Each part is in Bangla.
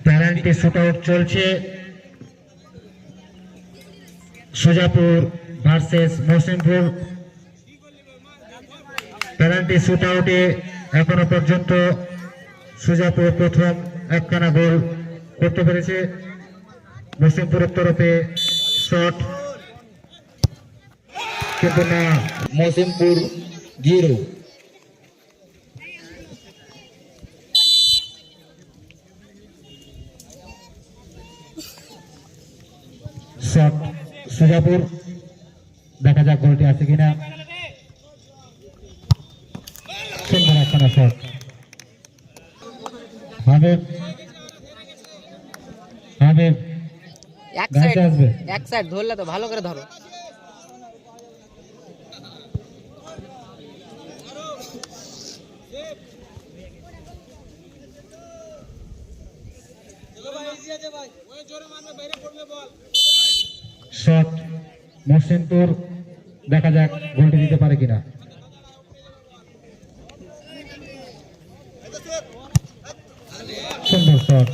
পেনাল্টি শুটআউট চলছে সুজাপুর ভার্সেস মহসিনপুর। পেনাল্টি শুটআউটে এখনো পর্যন্ত সুজাপুর প্রথম একখানা গোল করতে পেরেছে। মহসিনপুরের তরফে শট কিন্তু না, মহসিনপুর 0। শট সুজাপুর, দেখা যাক গোলটি আছে কিনা। সুন্দর একখানা শট। হাবিব এক সাইড ধরলে তো ভালো করে ধরো। শট মহসিনপুর, দেখা যাক গোলটি দিতে পারে কিনা। সুন্দর শট,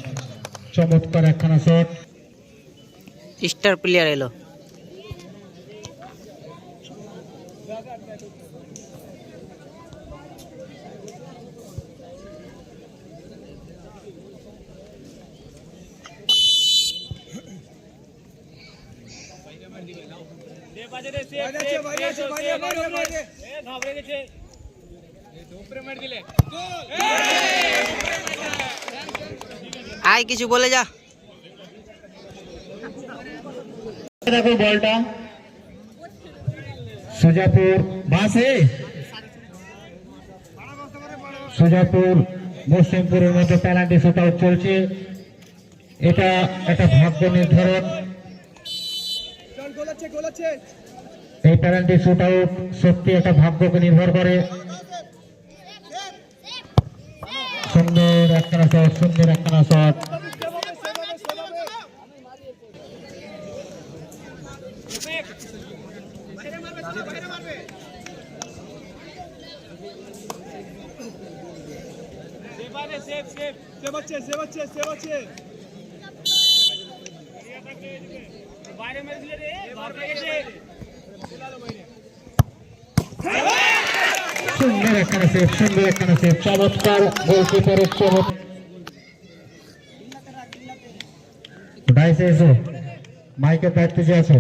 চমৎকার একখানা শট। স্টার প্লেয়ার এলো। আয় কিছু বলে যা। দেখো বলটা সুজাপুর বাসে, সুজাপুর মহসিনপুরের মধ্যে পেনাল্টি শুটআউট চলছে। এটা একটা ভাগ্য নির্ধারণ। এই পেনাল্টি শুটআউট সত্যি একটা ভাগ্যকে নির্ভর করে। সুন্দর একখানা শট, সুন্দর একখানা শট। সুন্দর একখানা সেভ, সুন্দর একখানা সেভ। চমৎকার গোলকিপারের চমৎকার। ডাইসে এসো, মাইকের দায়িত্বে যে আছো।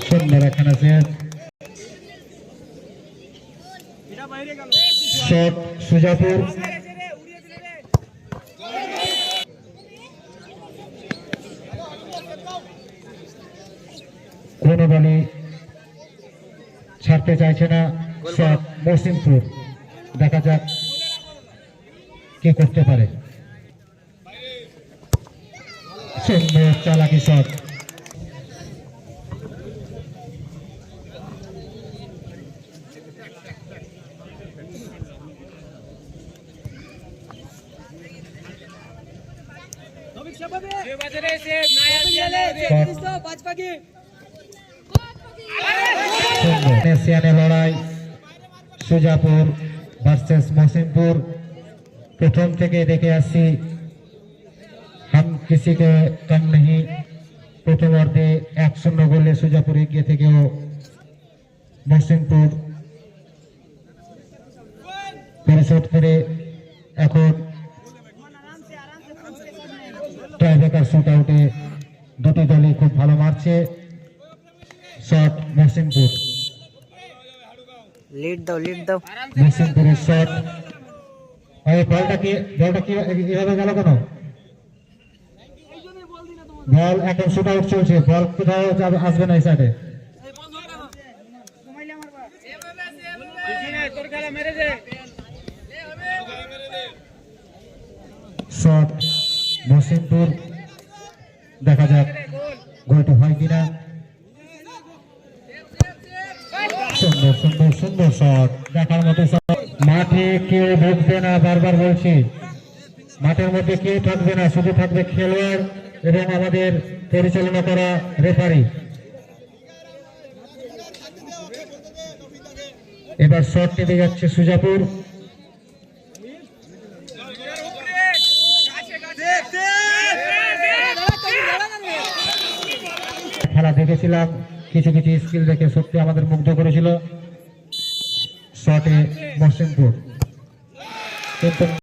সুন্দর একখানা সেভ। শট সুজাপুর, কোনো বলে ছাড়তে চাইছে না। শট মহসিনপুর, দেখা যাক কে করতে পারে। সুন্দর চালাকি শট। एशियाने लड़ाई सुजापुर वर्सेस मौसिमपुर। प्रथम থেকে দেখে আসছি हम किसी के कम नहीं। প্রথমার্ধে 1-0 গোলে সুজাপুর এগিয়ে থেকেও মৌসিমপুর পরিশোধ করে এখন টাইব্রেকার শুটআউটে দুটি দলই খুব ভালো মারছে। শট মৌসিমপুর, লিড দাও মৌসিমপুরের শট। বলটা কি এভাবে গেল কেন? বল এখন শুটআউট চলছে, বল কোথাও আসবে না এই সাইডে। শট মহসিনপুর, দেখা যাক গোলটি হয় কিনা। সুন্দর সুন্দর সুন্দর শট, দেখার মতো শট। মাঠে কেউ ঢুকবে না, বারবার বলছি, মাঠের মধ্যে কেউ থাকবে না, শুধু থাকবে খেলোয়াড় এবং আমাদের পরিচালনা করা রেফারি। এবার শট নিতে যাচ্ছে সুজাপুর। খেলা দেখেছিলাম, কিছু কিছু স্কিল দেখে সত্যি আমাদের মুগ্ধ করেছিল। শটে মহসিনপুর কিন্তু